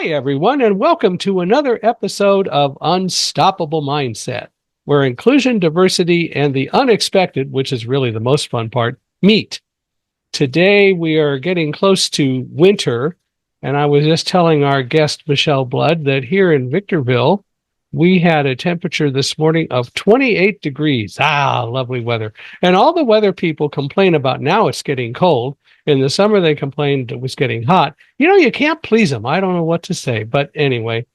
Hi, everyone, and welcome to another episode of Unstoppable Mindset, where inclusion, diversity, and the unexpected, which is really the most fun part, meet. Today, we are getting close to winter, and I was just telling our guest, Michele Blood, that here in Victorville, we had a temperature this morning of 28 degrees. Lovely weather. And all the weather people complain about now it's getting cold. In the summer, they complained it was getting hot. You can't please them. I don't know what to say. But anyway,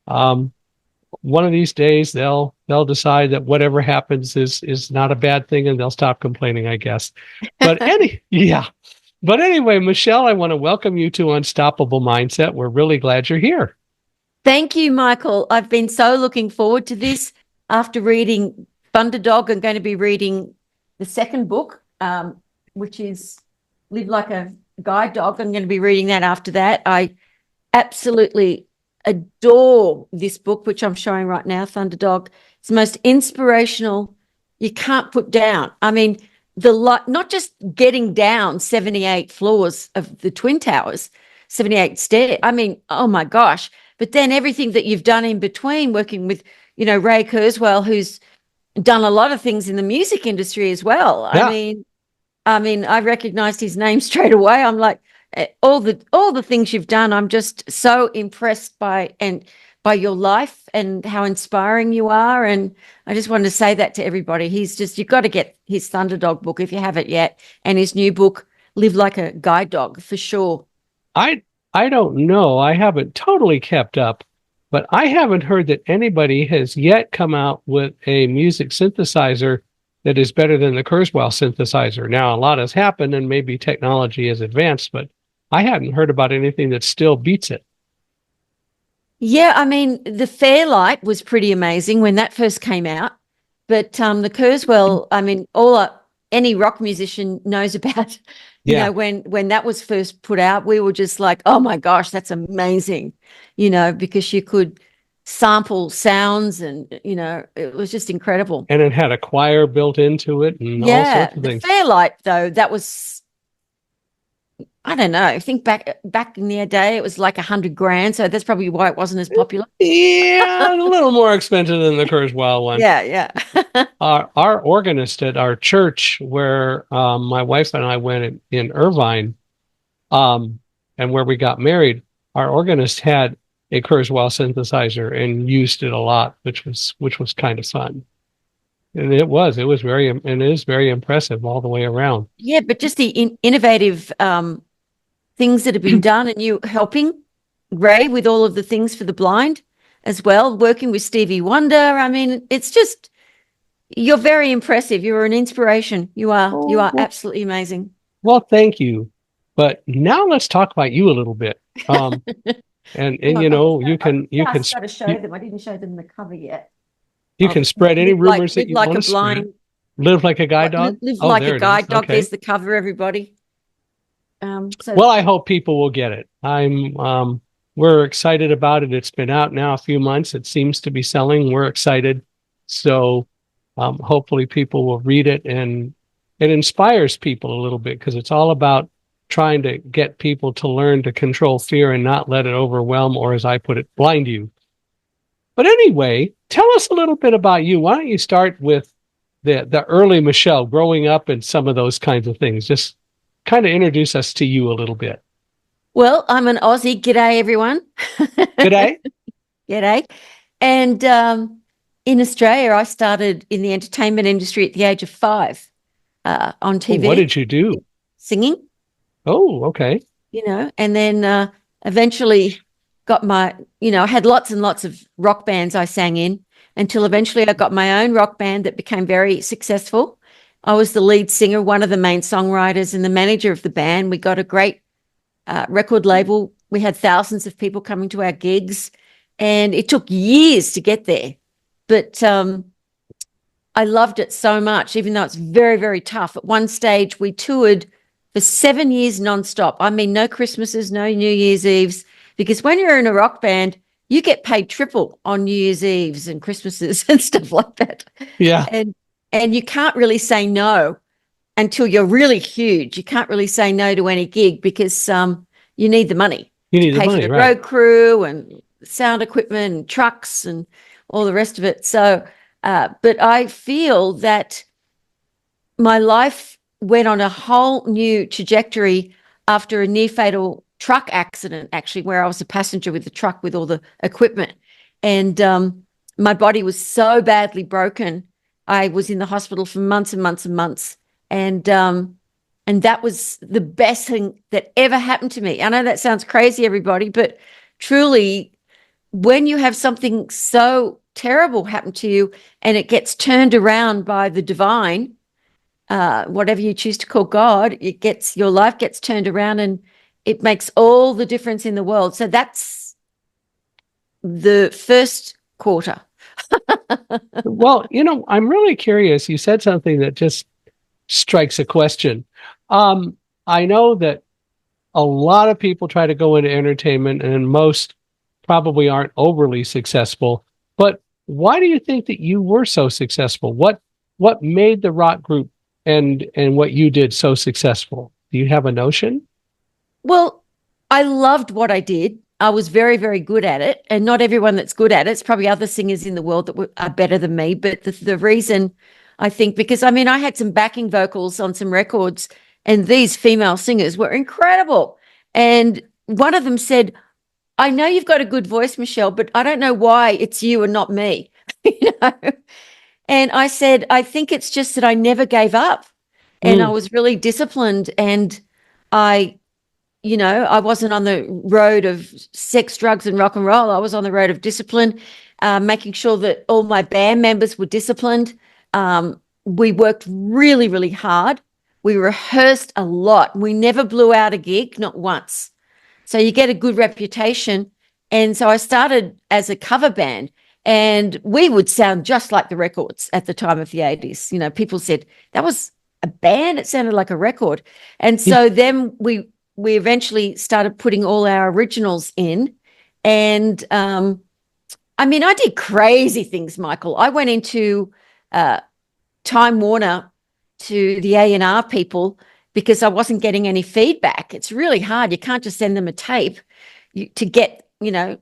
um, one of these days they'll decide that whatever happens is not a bad thing, and they'll stop complaining, I guess. Yeah. But anyway, Michele, I want to welcome you to Unstoppable Mindset. We're really glad you're here. Thank you, Michael. I've been so looking forward to this. After reading Thunderdog, I'm going to be reading the second book, which is Live Like a Guide Dog. I'm going to be reading that after that. I absolutely adore this book, which I'm showing right now, Thunderdog. It's the most inspirational you can't put down. I mean, not just getting down 78 floors of the Twin Towers, 78 stairs. I mean, oh my gosh. But then everything that you've done in between, working with, Ray Kurzweil, who's done a lot of things in the music industry as well. Yeah. I mean, I recognized his name straight away. I'm like, all the things you've done, I'm just so impressed by your life and how inspiring you are. And I just wanted to say that to everybody. You've got to get his Thunderdog book if you haven't yet, and his new book, Live Like a Guide Dog, for sure. I don't know. I haven't totally kept up, but I haven't heard that anybody has yet come out with a music synthesizer that is better than the Kurzweil synthesizer. Now, a lot has happened and maybe technology has advanced, but I hadn't heard about anything that still beats it. Yeah, I mean, the Fairlight was pretty amazing when that first came out, but the Kurzweil, I mean, any rock musician knows about. When that was first put out, we were just like, oh my gosh, that's amazing, because you could sample sounds and, it was just incredible. And it had a choir built into it and all sorts of things. The Fairlight, though, that was, I don't know, I think back in the day, it was like $100,000. So that's probably why it wasn't as popular. Yeah, a little more expensive than the Kurzweil one. Yeah. Our organist at our church, where my wife and I went in Irvine, and where we got married, our organist had a Kurzweil synthesizer and used it a lot, which was kind of fun. And it is very impressive all the way around. Yeah, but just the innovative things that have been done, and you helping Ray with all of the things for the blind as well, working with Stevie Wonder. I mean, it's just, you're very impressive. You're an inspiration. You are absolutely amazing. Well, thank you. But now let's talk about you a little bit. You can show them. I didn't show them the cover yet. You can spread any rumors that you want to spread. Live like a guide dog? Live like a guide dog. Okay. There's the cover, everybody. Well, I hope people will get it. We're excited about it. It's been out now a few months. It seems to be selling. We're excited. So hopefully people will read it, and it inspires people a little bit, because it's all about trying to get people to learn to control fear and not let it overwhelm, or as I put it, blind you. But anyway, tell us a little bit about you. Why don't you start with the early Michele, growing up and some of those kinds of things? Just kind of introduce us to you a little bit. Well, I'm an Aussie. G'day, everyone. G'day. G'day. And in Australia, I started in the entertainment industry at the age of 5 on TV. What did you do? Singing. Oh, okay. And then eventually got I had lots and lots of rock bands I sang in, until eventually I got my own rock band that became very successful. I was the lead singer, one of the main songwriters, and the manager of the band. We got a great record label. We had thousands of people coming to our gigs, and it took years to get there. But I loved it so much, even though it's very, very tough. At one stage, we toured for 7 years nonstop. I mean, no Christmases, no New Year's Eves, because when you're in a rock band, you get paid triple on New Year's Eves and Christmases and stuff like that. Yeah. And you can't really say no until you're really huge. You can't really say no to any gig, because you need the money. You to need the pay for money, the right? road crew and sound equipment and trucks and all the rest of it. So, but I feel that my life went on a whole new trajectory after a near fatal truck accident, actually, where I was a passenger with the truck with all the equipment. And my body was so badly broken. I was in the hospital for months and months and months. And that was the best thing that ever happened to me. I know that sounds crazy, everybody, but truly, when you have something so terrible happen to you and it gets turned around by the divine, whatever you choose to call God, your life gets turned around and it makes all the difference in the world. So that's the first quarter. Well, I'm really curious. You said something that just strikes a question. I know that a lot of people try to go into entertainment, and most probably aren't overly successful. But why do you think that you were so successful? What made the rock group and what you did so successful? Do you have a notion? Well, I loved what I did. I was very, very good at it. And not everyone that's good at it. It's probably other singers in the world that are better than me. But the reason I think, because I mean, I had some backing vocals on some records, and these female singers were incredible. And one of them said, I know you've got a good voice, Michele, but I don't know why it's you and not me. you know? And I said, I think it's just that I never gave up and I Mm, was really disciplined, and I I wasn't on the road of sex, drugs, and rock and roll. I was on the road of discipline, making sure that all my band members were disciplined. We worked really, really hard. We rehearsed a lot. We never blew out a gig, not once. So you get a good reputation. And so I started as a cover band, and we would sound just like the records at the time of the 80s. People said that was a band, it sounded like a record. And yeah. so then we eventually started putting all our originals in. And I mean, I did crazy things, Michael. I went into uh, Time Warner, to the A&R people, because I wasn't getting any feedback. It's really hard. You can't just send them a tape to get,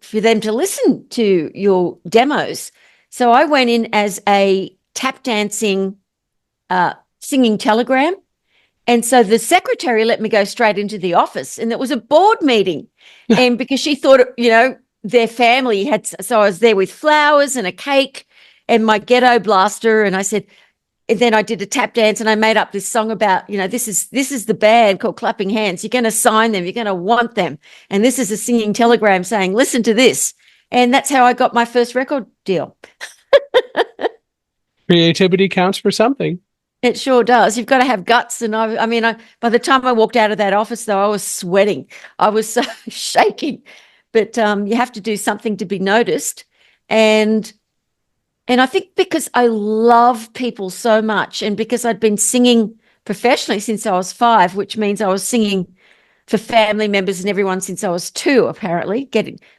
for them to listen to your demos. So I went in as a tap dancing, singing telegram. And so the secretary let me go straight into the office, and it was a board meeting. And because she thought, their family had, so I was there with flowers and a cake and my ghetto blaster. And I said, and then I did a tap dance and I made up this song about, this is the band called Clapping Hands. You're going to sign them. You're going to want them. And this is a singing telegram saying, listen to this. And that's how I got my first record deal. Creativity counts for something. It sure does. You've got to have guts. And by the time I walked out of that office, though, I was sweating. I was so shaking. But you have to do something to be noticed. And I think because I love people so much, and because I'd been singing professionally since I was 5, which means I was singing for family members and everyone since I was 2, apparently,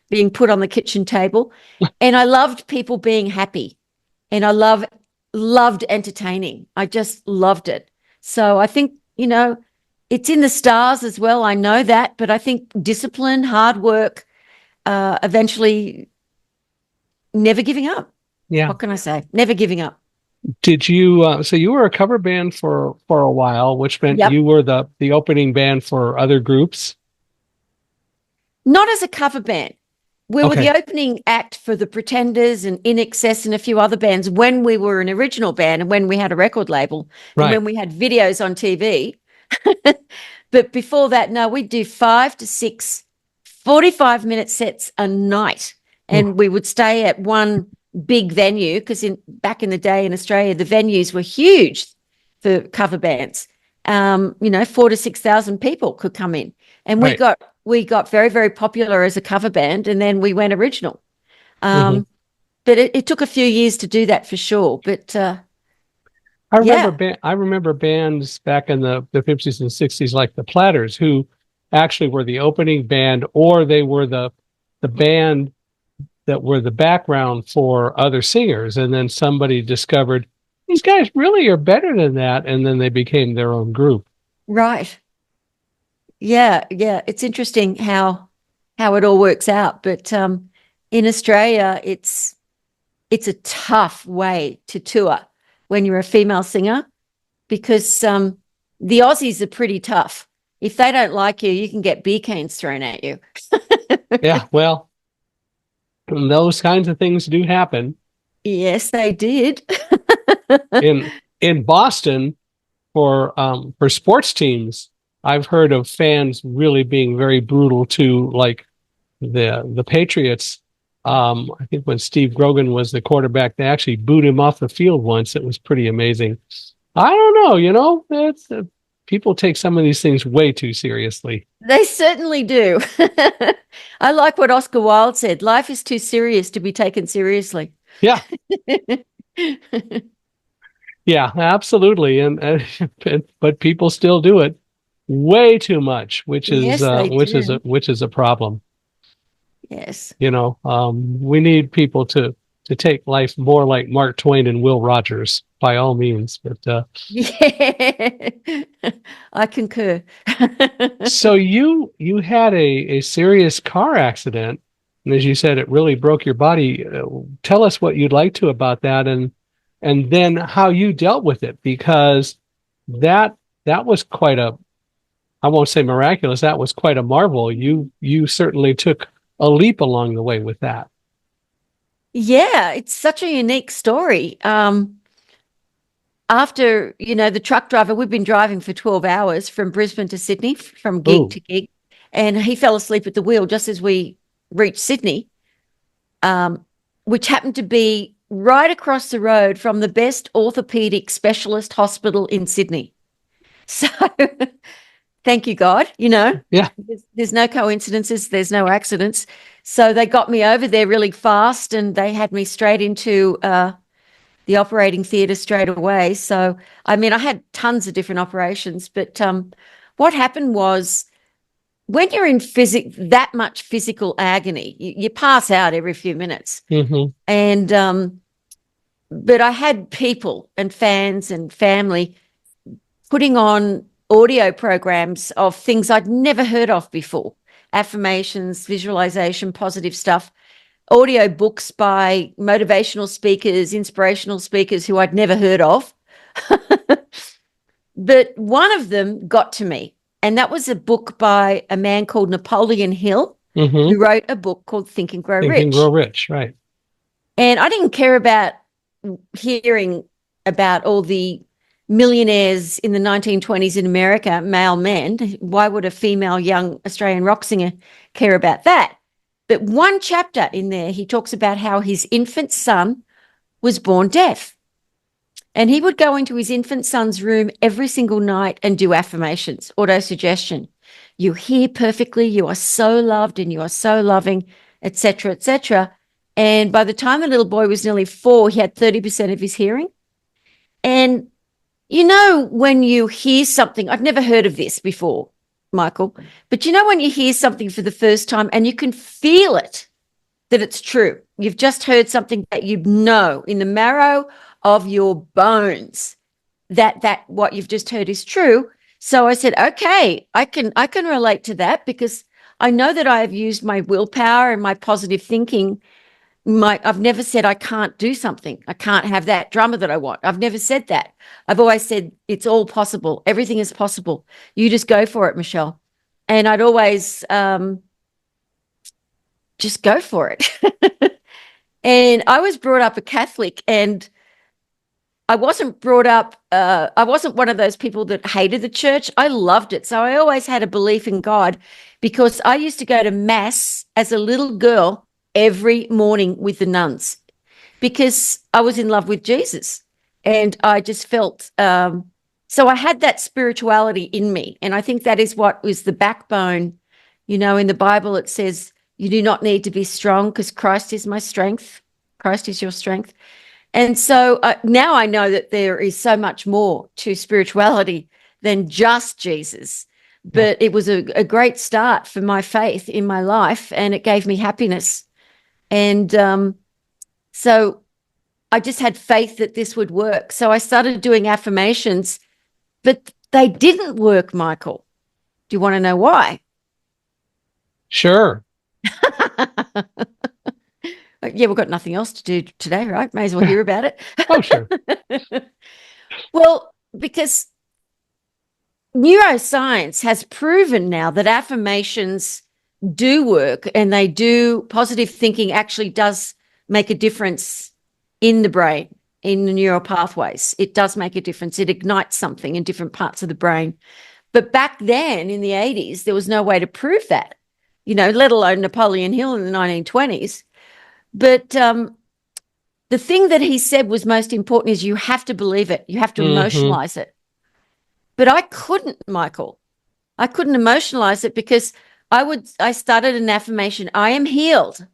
being put on the kitchen table. And I loved people being happy. And I loved entertaining. I just loved it. So I think, it's in the stars as well. I know that, but I think discipline, hard work, eventually never giving up. Yeah. What can I say? Never giving up. Did you so you were a cover band for a while, which meant Yep. you were the opening band for other groups? Not as a cover band. We were the Okay. opening act for the Pretenders and In Excess and a few other bands when we were an original band and when we had a record label and Right. when we had videos on TV. But before that, no, we'd do 5 to 6 45-minute sets a night. Ooh, And we would stay at one big venue because back in the day in Australia, the venues were huge for cover bands. 4 to 6,000 people could come in. And right. we got very, very popular as a cover band, and then we went original. Hmm. But it took a few years to do that for sure. But yeah, I remember bands back in the 50s and 60s like the Platters, who actually were the opening band, or they were the band that were the background for other singers, and then somebody discovered these guys really are better than that, and then they became their own group. right. Yeah, yeah. It's interesting how how it all works out. But in Australia, it's a tough way to tour when you're a female singer, because the Aussies are pretty tough. If they don't like you, you can get beer cans thrown at you. Yeah, well, those kinds of things do happen. Yes, they did. In Boston, for sports teams, I've heard of fans really being very brutal to, like, the Patriots. I think when Steve Grogan was the quarterback, they actually booed him off the field once. It was pretty amazing. I don't know, people take some of these things way too seriously. They certainly do. I like what Oscar Wilde said. Life is too serious to be taken seriously. Yeah, yeah, absolutely. But people still do it way too much, Yes, they do. which is a problem. Yes. We need people to take life more like Mark Twain and Will Rogers, by all means. But Yeah, I concur. so you had a serious car accident, and as you said, it really broke your body. Tell us what you'd like to about that, and then how you dealt with it, because that that was quite a, I won't say miraculous, that was quite a marvel. You certainly took a leap along the way with that. Yeah, it's such a unique story. After, the truck driver, we've been driving for 12 hours from Brisbane to Sydney, from gig Ooh, to gig, and he fell asleep at the wheel just as we reached Sydney, which happened to be right across the road from the best orthopedic specialist hospital in Sydney. So thank you, God. yeah. There's no coincidences, there's no accidents. So they got me over there really fast, and they had me straight into the operating theatre straight away. So, I mean, I had tons of different operations, but what happened was, when you're in that much physical agony, you pass out every few minutes. Hmm. And but I had people and fans and family putting on audio programs of things I'd never heard of before: affirmations, visualization, positive stuff, audio books by motivational speakers, inspirational speakers who I'd never heard of. But one of them got to me, and that was a book by a man called Napoleon Hill, Hmm. who wrote a book called Think and Grow Think and Rich. Grow Rich, right? And I didn't care about hearing about all the millionaires in the 1920s in America, male men. Why would a female young Australian rock singer care about that? But one chapter in there, he talks about how his infant son was born deaf. And he would go into his infant son's room every single night and do affirmations, autosuggestion. You hear perfectly, you are so loved and you are so loving, etc., etc. And by the time the little boy was nearly 4, he had 30% of his hearing. And when you hear something, I've never heard of this before, Michael, but when you hear something for the first time and you can feel it, that it's true. You've just heard something that you know in the marrow of your bones that what you've just heard is true. So I said, okay, I can relate to that, because I know that I have used my willpower and my positive thinking. I've never said I can't do something. I can't have that drummer that I want. I've never said that. I've always said it's all possible. Everything is possible. You just go for it, Michele. And I'd always just go for it. And I was brought up a Catholic, and I wasn't I wasn't one of those people that hated the church. I loved it. So I always had a belief in God, because I used to go to mass as a little girl every morning with the nuns, because I was in love with Jesus. And I just felt, so I had that spirituality in me. And I think that is what was the backbone. In the Bible, it says, you do not need to be strong, because Christ is my strength. Christ is your strength. And so now I know that there is so much more to spirituality than just Jesus. But it was a great start for my faith in my life, and it gave me happiness. And so I just had faith that this would work. So I started doing affirmations, but they didn't work, Michael. Do you want to know why? Sure. Yeah, we've got nothing else to do today, right? May as well hear about it. Oh, sure. Well, because neuroscience has proven now that affirmations do work, and they do. Positive thinking actually does make a difference in the brain, in the neural pathways. It does make a difference. It ignites something in different parts of the brain. But back then in the 80s, there was no way to prove that, let alone Napoleon Hill in the 1920s. But the thing that he said was most important is you have to believe it. You have to emotionalize it. But I couldn't, Michael. I couldn't emotionalize it because I started an affirmation. I am healed.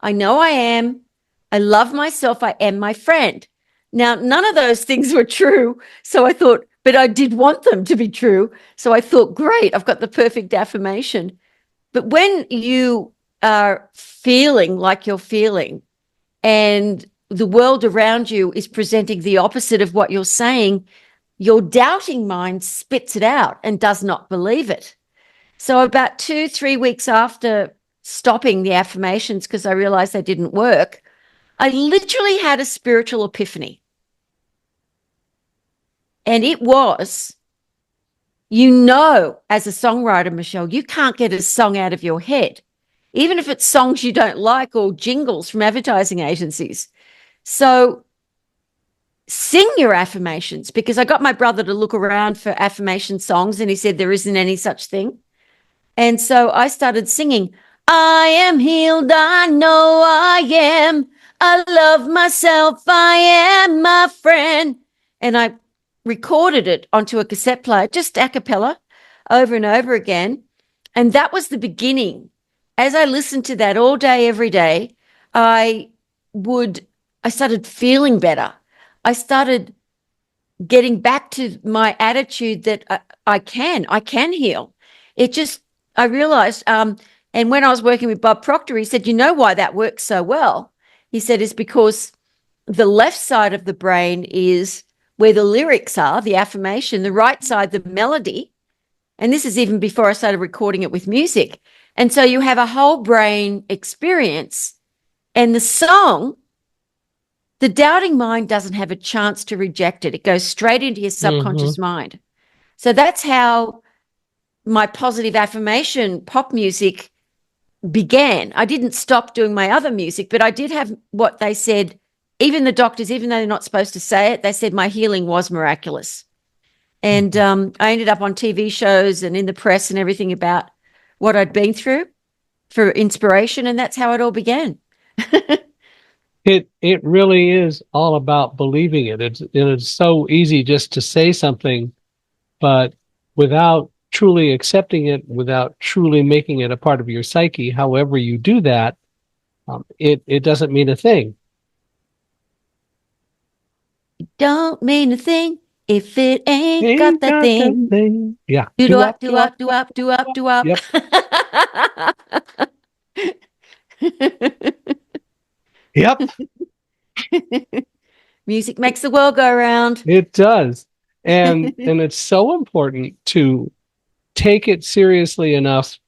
I know I am. I love myself. I am my friend. Now, none of those things were true. So I thought, but I did want them to be true. So I thought, great, I've got the perfect affirmation. But when you are feeling like you're feeling and the world around you is presenting the opposite of what you're saying, your doubting mind spits it out and does not believe it. So about 2-3 weeks after stopping the affirmations, because I realized they didn't work, I literally had a spiritual epiphany. And it was, as a songwriter, Michele, you can't get a song out of your head, even if it's songs you don't like or jingles from advertising agencies. So sing your affirmations, because I got my brother to look around for affirmation songs and he said there isn't any such thing. And so I started singing, I am healed, I know I am. I love myself, I am my friend. And I recorded it onto a cassette player, just a cappella, over and over again. And that was the beginning. As I listened to that all day, every day, I started feeling better. I started getting back to my attitude that I can heal. I realized, and when I was working with Bob Proctor, he said, you know why that works so well? He said, it's because the left side of the brain is where the lyrics are, the affirmation, the right side, the melody. And this is even before I started recording it with music. And so you have a whole brain experience, and the song, the doubting mind doesn't have a chance to reject it. It goes straight into your subconscious mind. So that's how my positive affirmation pop music began. I didn't stop doing my other music, but I did have what they said, even the doctors, even though they're not supposed to say it, they said my healing was miraculous. And I ended up on TV shows and in the press and everything about what I'd been through for inspiration, and that's how it all began. It really is all about believing it. It's so easy just to say something, but without truly accepting it, without truly making it a part of your psyche, however you do that, it doesn't mean a thing. Don't mean a thing if it ain't got that thing. Yeah. Do up, do up, do up, do up, do up. Yep. Yep. Music makes the world go round. It does. And it's so important to take it seriously enough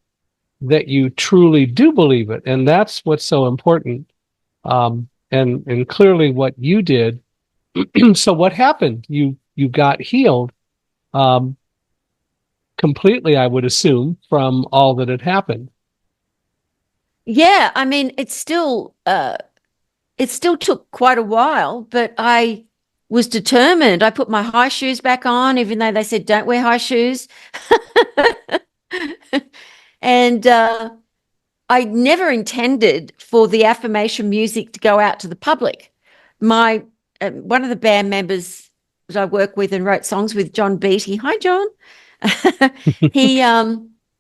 that you truly do believe it. And that's what's so important. And clearly what you did. So what happened? You got healed completely, I would assume, from all that had happened. Yeah, I mean, it still took quite a while, but I was determined. I put my high shoes back on, even though they said don't wear high shoes. And I never intended for the affirmation music to go out to the public. My one of the band members that I work with and wrote songs with, John Beattie. Hi, John.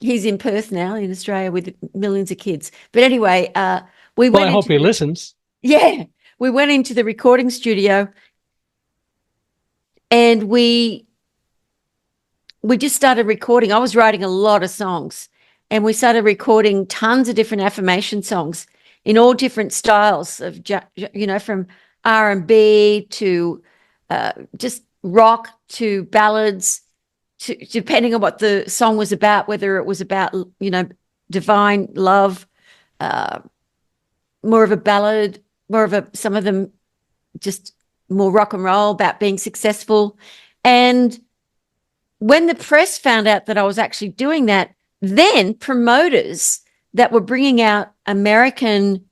He's in Perth now, in Australia, with millions of kids. But anyway, I hope he listens. Yeah, we went into the recording studio, and we just started recording. I was writing a lot of songs, and we started recording tons of different affirmation songs in all different styles of, from R&B to just rock to ballads, to depending on what the song was about, whether it was about, divine love, more of a ballad, some of them just more rock and roll about being successful. And when the press found out that I was actually doing that, then promoters that were bringing out American,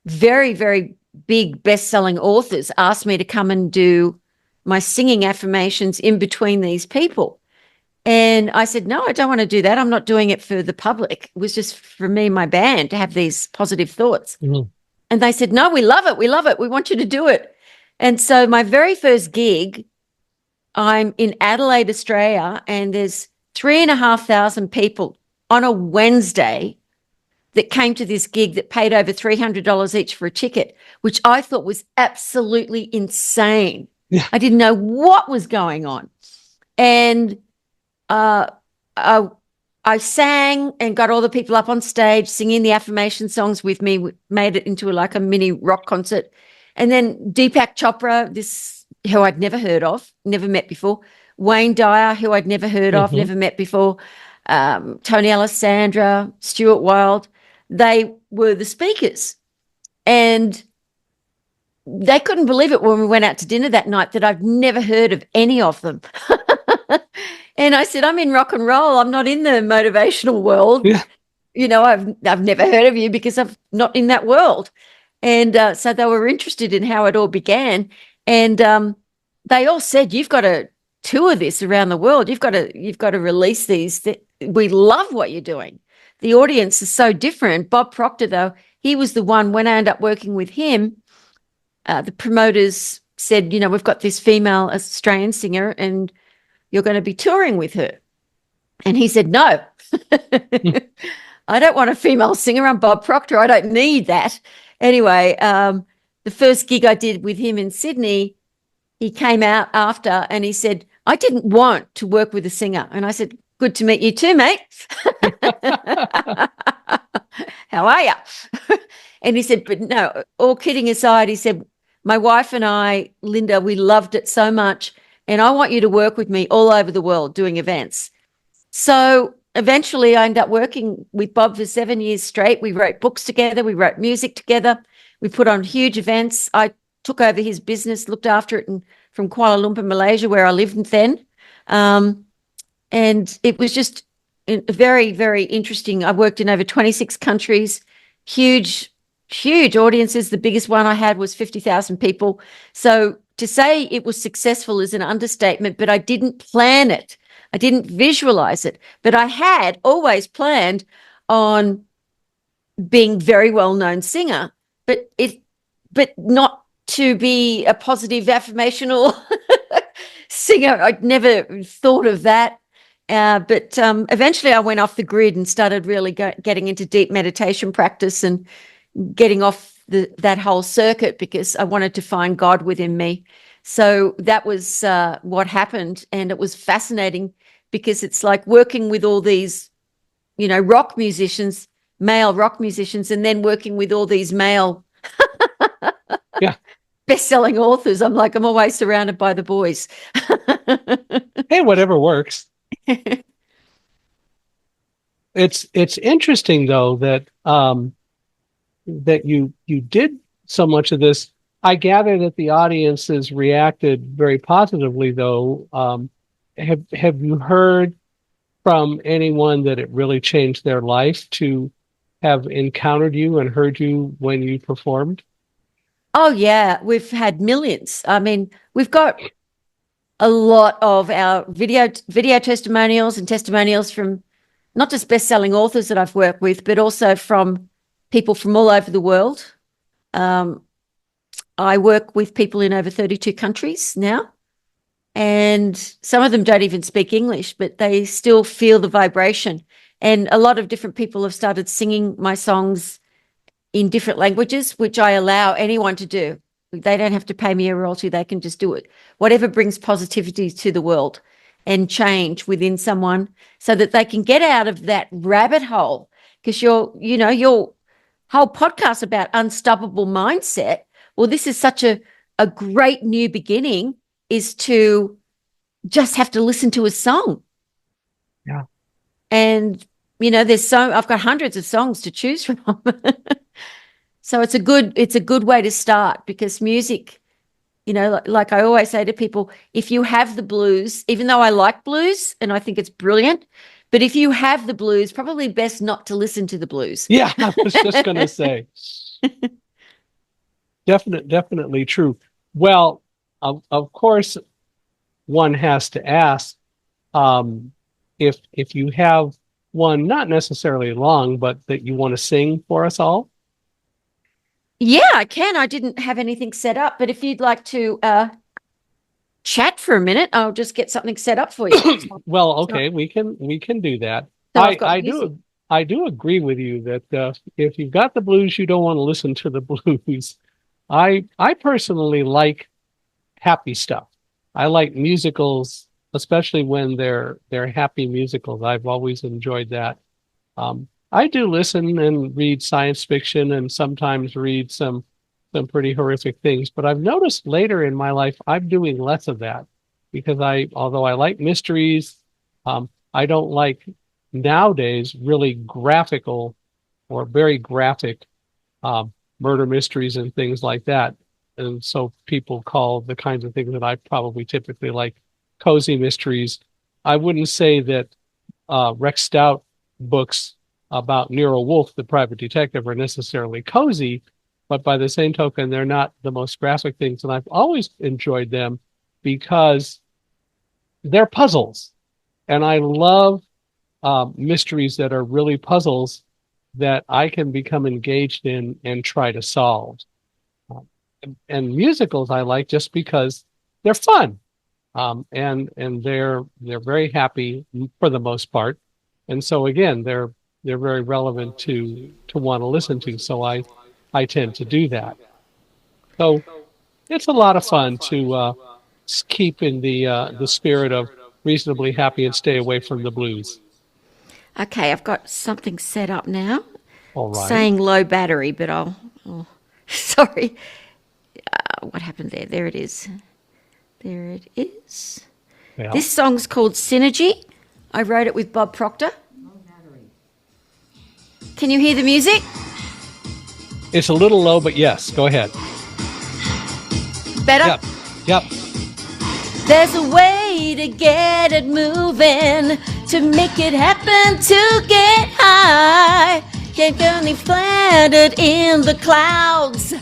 very, very big best-selling authors asked me to come and do my singing affirmations in between these people. And I said, no, I don't want to do that. I'm not doing it for the public. It was just for me and my band to have these positive thoughts. Mm-hmm. And they said, no, we love it. We love it. We want you to do it. And so my very first gig, I'm in Adelaide, Australia, and there's 3,500 people on a Wednesday that came to this gig that paid over $300 each for a ticket, which I thought was absolutely insane. Yeah. I didn't know what was going on. And I sang and got all the people up on stage singing the affirmation songs with me. We made it into like a mini rock concert. And then Deepak Chopra, this who I'd never heard of, never met before. Wayne Dyer, who I'd never heard of, never met before. Tony Alessandra, Stuart Wilde. They were the speakers. And they couldn't believe it when we went out to dinner that night that I've never heard of any of them. And I said, I'm in rock and roll. I'm not in the motivational world. Yeah. You know, I've never heard of you because I'm not in that world. And so they were interested in how it all began. And they all said, you've got to tour this around the world. You've got to release these. We love what you're doing. The audience is so different. Bob Proctor, though, he was the one, when I ended up working with him, the promoters said, you know, we've got this female Australian singer and you're going to be touring with her. And he said, no, I don't want a female singer. I'm Bob Proctor. I don't need that. Anyway, the first gig I did with him in Sydney, he came out after and he said, I didn't want to work with a singer. And I said, good to meet you too, mate. How are you? And he said, but no, all kidding aside, he said, my wife and I, Linda, we loved it so much. And I want you to work with me all over the world doing events. So eventually I ended up working with Bob for 7 years straight. We wrote books together. We wrote music together. We put on huge events. I took over his business, looked after it from Kuala Lumpur, Malaysia, where I lived then. And it was just very, very interesting. I worked in over 26 countries, huge audiences. The biggest one I had was 50,000 people. So to say it was successful is an understatement, but I didn't plan it. I didn't visualize it, but I had always planned on being very well-known singer, but not to be a positive affirmational singer. I'd never thought of that. But eventually I went off the grid and started really getting into deep meditation practice and getting off that whole circuit because I wanted to find God within me. So that was what happened. And it was fascinating because it's like working with all these, you know, rock musicians, male rock musicians, and then working with all these male Yeah. best-selling authors. I'm always surrounded by the boys. Hey, whatever works. It's interesting though that that you did so much of this. I gather that the audience has reacted very positively though. Have you heard from anyone that it really changed their life to have encountered you and heard you when you performed? Oh yeah, we've had millions. I mean, we've got a lot of our video testimonials and testimonials from not just best-selling authors that I've worked with, but also from people from all over the world. I work with people in over 32 countries now, and some of them don't even speak English, but they still feel the vibration. And a lot of different people have started singing my songs in different languages, which I allow anyone to do. They don't have to pay me a royalty. They can just do it. Whatever brings positivity to the world and change within someone so that they can get out of that rabbit hole. Because your whole podcast about unstoppable mindset, well, this is such a great new beginning, is to just have to listen to a song. Yeah. And I've got hundreds of songs to choose from. So it's a good way to start, because music, like I always say to people, if you have the blues, even though I like blues and I think it's brilliant, but if you have the blues, probably best not to listen to the blues. Yeah, I was just going to say. Definitely true. Well, of course, one has to ask, if you have one, not necessarily long, but that you want to sing for us all. Yeah, I can. I didn't have anything set up, but if you'd like to chat for a minute, I'll just get something set up for you. Well, okay, we can do that. So I do agree with you that if you've got the blues, you don't want to listen to the blues. I personally like happy stuff. I like musicals, especially when they're happy musicals. I've always enjoyed that. I do listen and read science fiction and sometimes read some pretty horrific things, but I've noticed later in my life I'm doing less of that, because although I like mysteries, I don't like nowadays really graphical or very graphic murder mysteries and things like that. And so people call the kinds of things that I probably typically like cozy mysteries. I wouldn't say that Rex Stout books about Nero Wolfe, the private detective, are necessarily cozy, but by the same token, they're not the most graphic things. And I've always enjoyed them because they're puzzles. And I love mysteries that are really puzzles that I can become engaged in and try to solve. And musicals I like just because they're fun, and they're very happy for the most part, and so again they're very relevant to want to listen to. So I tend to do that. So it's a lot of fun to keep in the spirit of reasonably happy and stay away from the blues. Okay, I've got something set up now. All right. Saying low battery, but sorry. What happened there? There it is. There it is. Well, this song's called Synergy. I wrote it with Bob Proctor. Can you hear the music? it's a little low, but yes, go ahead. Better? Yep. There's a way to get it moving, to make it happen, to get high. Get only planted in the clouds.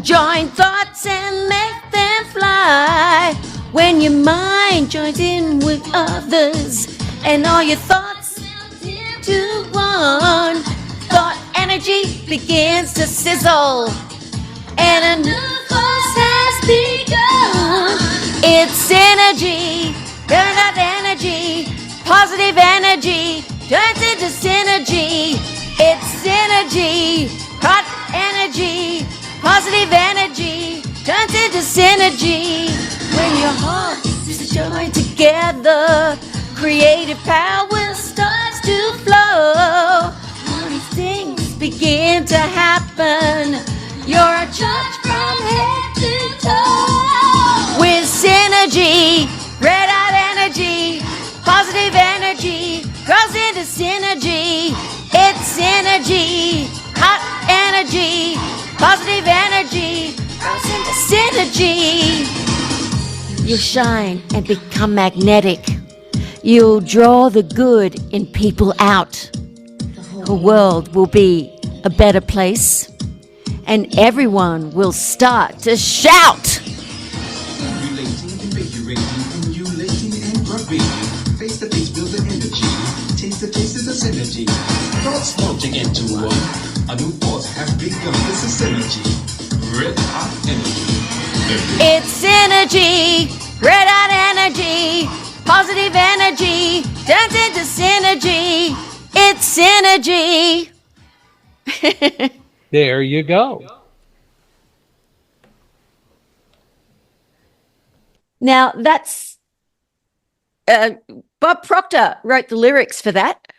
Join thoughts and make them fly. When your mind joins in with others and all your thoughts melt into one, thought energy begins to sizzle and a new force has begun. It's energy, burn out energy, positive energy turns into synergy. It's synergy, hot energy, positive energy turns into synergy. When your heart is joined together, creative power starts to flow. All these things begin to happen. You're a charge from head to toe. With synergy, red out energy, positive energy grows into synergy. It's synergy, hot energy, positive energy grows into synergy. You'll shine and become magnetic. You'll draw the good in people out. The world will be a better place, and everyone will start to shout. Emulating, invigorating, emulating and vibrating. Face to face, build the energy. Taste the taste of the synergy. Thoughts melting into one. A new force has begun. This is synergy. Red hot energy. It's energy, red hot energy, positive energy turns into synergy. It's synergy. There you go. Now that's Bob Proctor wrote the lyrics for that.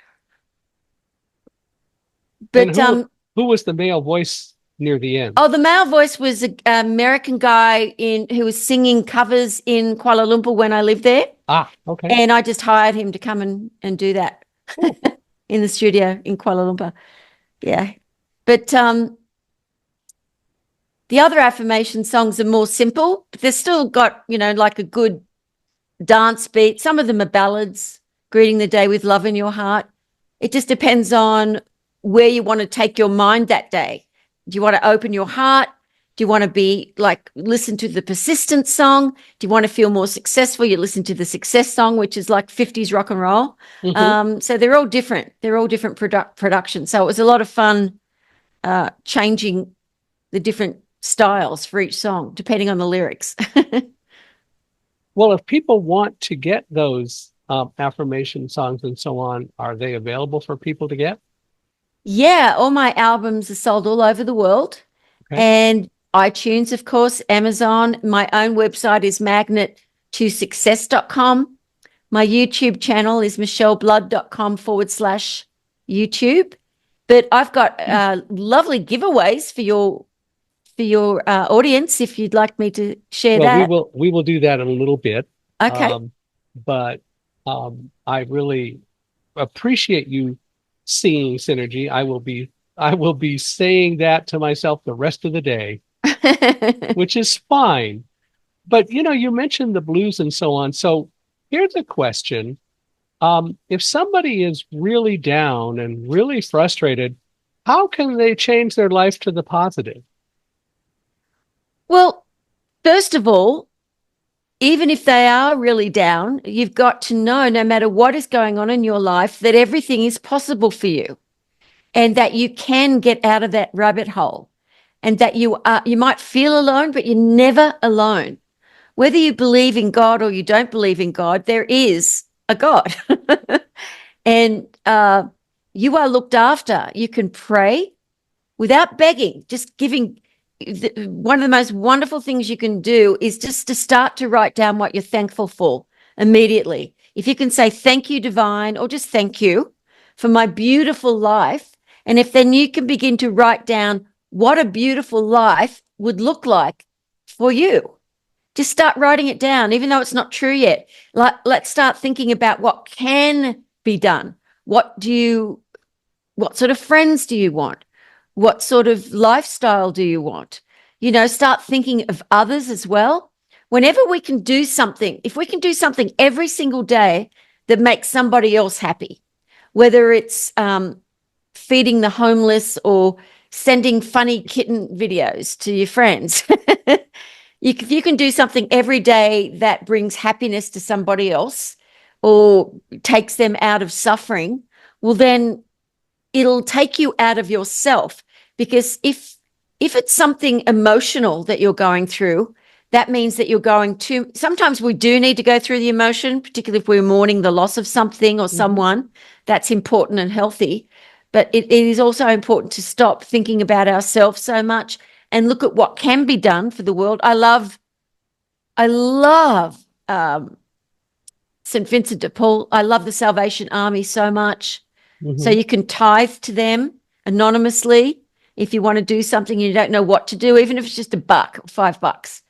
But And who was the male voice near the end? the male voice was an American guy who was singing covers in Kuala Lumpur when I lived there. Okay. And I just hired him to come and do that. Cool. in the studio in Kuala Lumpur. Yeah. But the other affirmation songs are more simple, but they've still got, like a good dance beat. Some of them are ballads, greeting the day with love in your heart. It just depends on where you want to take your mind that day. Do you want to open your heart? Do you want to be listen to the persistent song? Do you want to feel more successful? You listen to the success song, which is like 50s rock and roll. So they're all different. They're all different productions. So it was a lot of fun changing the different styles for each song, depending on the lyrics. Well, if people want to get those affirmation songs and so on, are they available for people to get? Yeah, all my albums are sold all over the world. Okay. And iTunes, of course, Amazon. My own website is magnet2success.com. My YouTube channel is micheleblood.com/YouTube. But I've got lovely giveaways for your audience if you'd like me to share that. We will do that in a little bit. Okay. But I really appreciate you singing Synergy. I will be saying that to myself the rest of the day, which is fine. But you mentioned the blues and so on. So here's a question. If somebody is really down and really frustrated, how can they change their life to the positive? Well, first of all, even if they are really down, you've got to know, no matter what is going on in your life, that everything is possible for you and that you can get out of that rabbit hole, and that you might feel alone, but you're never alone. Whether you believe in God or you don't believe in God, there is a God. And you are looked after. You can pray without begging, just giving. One of the most wonderful things you can do is just to start to write down what you're thankful for immediately. If you can say, thank you, divine, or just thank you for my beautiful life. And if then you can begin to write down what a beautiful life would look like for you. Just start writing it down, even though it's not true yet. Let's start thinking about what can be done. What sort of friends do you want? What sort of lifestyle do you want? Start thinking of others as well. Whenever we can do something, if we can do something every single day that makes somebody else happy, whether it's feeding the homeless or sending funny kitten videos to your friends, if you can do something every day that brings happiness to somebody else or takes them out of suffering, well, then it'll take you out of yourself, because if it's something emotional that you're going through, that means that sometimes we do need to go through the emotion, particularly if we're mourning the loss of something or someone. That's important and healthy. But it is also important to stop thinking about ourselves so much and look at what can be done for the world. I love St. Vincent de Paul. I love the Salvation Army so much. So you can tithe to them anonymously if you want to do something and you don't know what to do, even if it's just $1 or $5.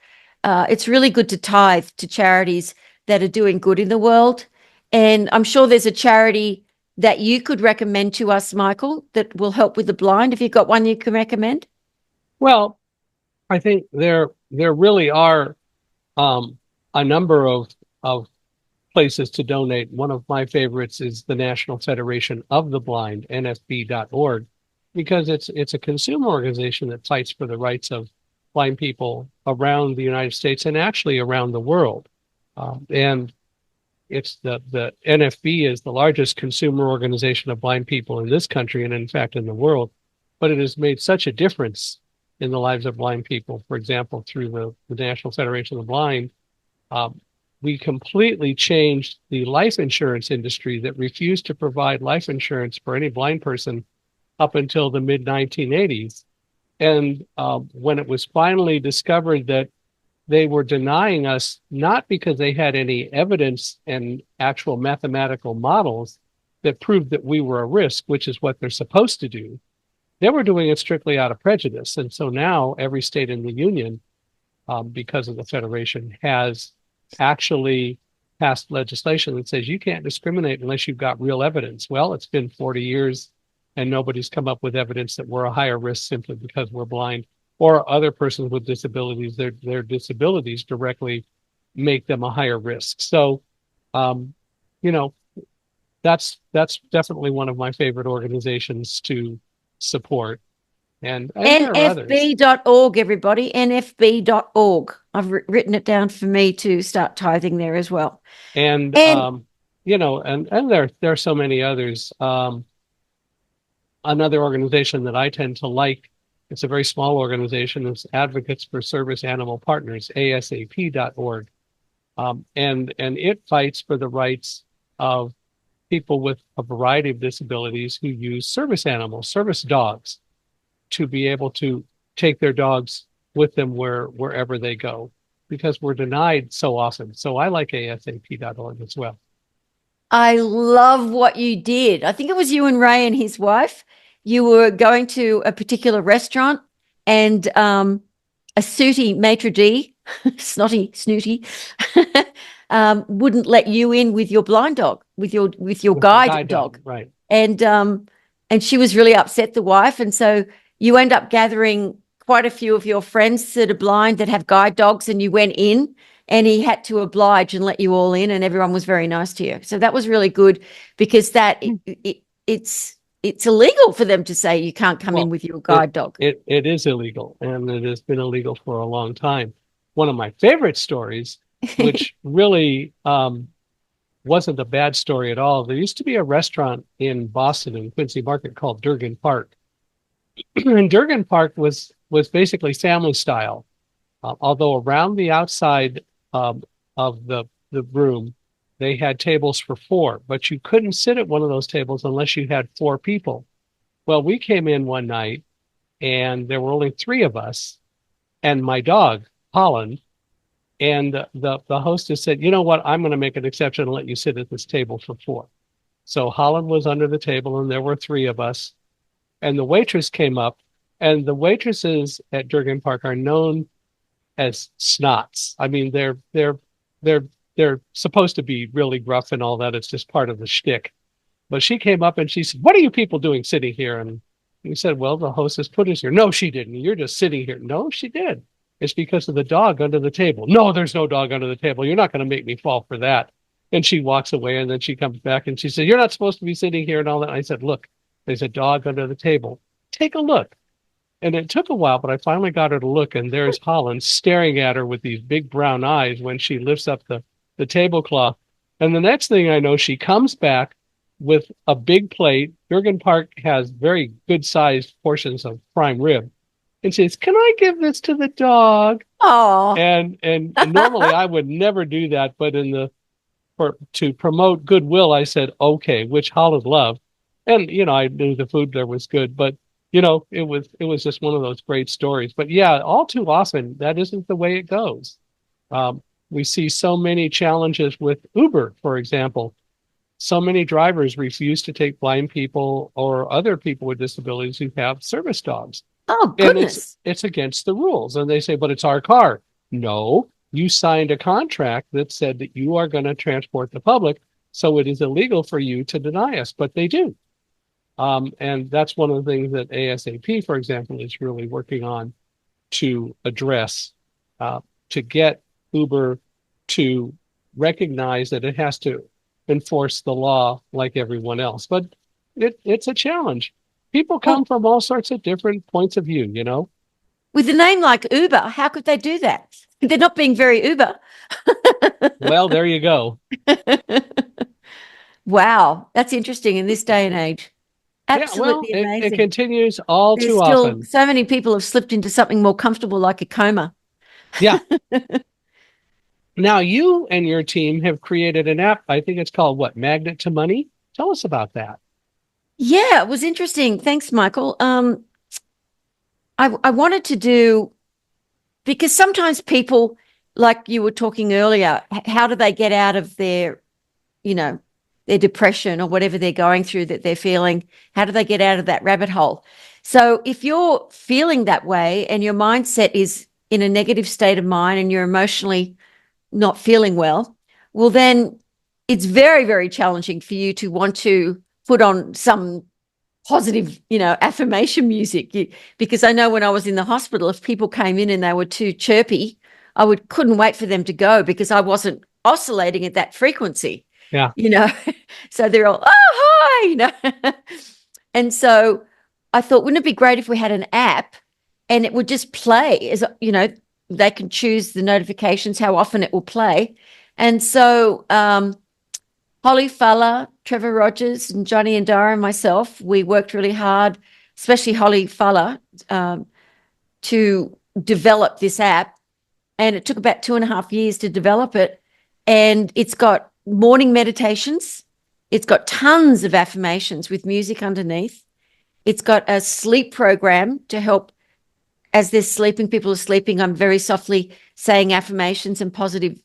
It's really good to tithe to charities that are doing good in the world. And I'm sure there's a charity that you could recommend to us, Michael, that will help with the blind. Have you got one you can recommend? Well, I think there really are a number of places to donate. One of my favorites is the National Federation of the Blind, nfb.org, because it's a consumer organization that fights for the rights of blind people around the United States and actually around the world. And it's the NFB is the largest consumer organization of blind people in this country and in fact in the world, but it has made such a difference in the lives of blind people. For example, through the National Federation of the Blind, we completely changed the life insurance industry that refused to provide life insurance for any blind person up until the mid-1980s. And when it was finally discovered that they were denying us, not because they had any evidence and actual mathematical models that proved that we were a risk, which is what they're supposed to do, they were doing it strictly out of prejudice. And so now every state in the union, because of the Federation, has actually passed legislation that says you can't discriminate unless you've got real evidence. Well, it's been 40 years and nobody's come up with evidence that we're a higher risk simply because we're blind, or other persons with disabilities. Their disabilities directly make them a higher risk. So, you know, that's definitely one of my favorite organizations to support. And there are others. NFB.org, everybody, NFB.org. I've written it down for me to start tithing there as well. And you know, and there are so many others. Another organization that I tend to like, it's a very small organization, is Advocates for Service Animal Partners, ASAP.org. And it fights for the rights of people with a variety of disabilities who use service animals, service dogs, to be able to take their dogs with them wherever they go, because we're denied so often. So I like ASAP.org as well. I love what you did. I think it was you and Ray and his wife. You were going to a particular restaurant, and a sooty maitre d', snotty, snooty, wouldn't let you in with your blind dog, with your guide dog. Right. And she was really upset, the wife. And so you end up gathering quite a few of your friends that are blind that have guide dogs, and you went in, and he had to oblige and let you all in, and everyone was very nice to you. So that was really good, because it's illegal for them to say you can't come in with your guide dog. It is illegal, and it has been illegal for a long time. One of my favorite stories, which really wasn't a bad story at all. There used to be a restaurant in Boston, in Quincy Market, called Durgan Park. And Durgan Park was basically family style, although around the outside of the room, they had tables for 4, but you couldn't sit at one of those tables unless you had 4 people. Well, we came in one night, and there were only 3 of us and my dog, Holland. And the hostess said, you know what, I'm going to make an exception and let you sit at this table for 4. So Holland was under the table, and there were 3 of us. And the waitress came up, and the waitresses at Durgan Park are known as snots. I mean, they're supposed to be really gruff and all that. It's just part of the shtick. But she came up and she said, what are you people doing sitting here? And we said, well, the hostess put us here. No, she didn't. You're just sitting here. No, she did. It's because of the dog under the table. No, there's no dog under the table. You're not going to make me fall for that. And she walks away, and then she comes back and she said, you're not supposed to be sitting here and all that. And I said, look, there's a dog under the table. Take a look. And it took a while, but I finally got her to look, and there's Holland staring at her with these big brown eyes when she lifts up the tablecloth. And the next thing I know, she comes back with a big plate. Durgan Park has very good sized portions of prime rib. And she says, can I give this to the dog? Oh. And normally I would never do that, but to promote goodwill, I said, okay, which Holland loved. And, you know, I knew the food there was good, but, you know, it was just one of those great stories. But yeah, all too often, that isn't the way it goes. We see so many challenges with Uber, for example. So many drivers refuse to take blind people or other people with disabilities who have service dogs. Oh, goodness. And it's against the rules. And they say, but it's our car. No, you signed a contract that said that you are going to transport the public, so it is illegal for you to deny us, but they do. And that's one of the things that ASAP, for example, is really working on to address, to get Uber to recognize that it has to enforce the law like everyone else. But it's a challenge. People come from all sorts of different points of view, you know. With a name like Uber, how could they do that? They're not being very Uber. Well, there you go. Wow, that's interesting in this day and age. Absolutely amazing. It continues all There's too still often. So many people have slipped into something more comfortable like a coma. Yeah. Now, you and your team have created an app. I think it's called what? Magnet to Money? Tell us about that. Yeah, it was interesting. Thanks, Michael. I wanted to do, because sometimes people, like you were talking earlier, how do they get out of their, you know, their depression or whatever they're going through that they're feeling? How do they get out of that rabbit hole? So if you're feeling that way and your mindset is in a negative state of mind and you're emotionally not feeling well, well, then it's very, very challenging for you to want to put on some positive, affirmation music. Because I know when I was in the hospital, if people came in and they were too chirpy, I couldn't wait for them to go because I wasn't oscillating at that frequency. Yeah. So they're all, oh, hi, And so I thought, wouldn't it be great if we had an app and it would just play as, they can choose the notifications, how often it will play. And so Holly Fuller, Trevor Rogers, and Johnny and Dara and myself, we worked really hard, especially Holly Fuller, to develop this app. And it took about 2.5 years to develop it. And it's got morning meditations. It's got tons of affirmations with music underneath. It's got a sleep program to help as they're sleeping, people are sleeping. I'm very softly saying affirmations and positive,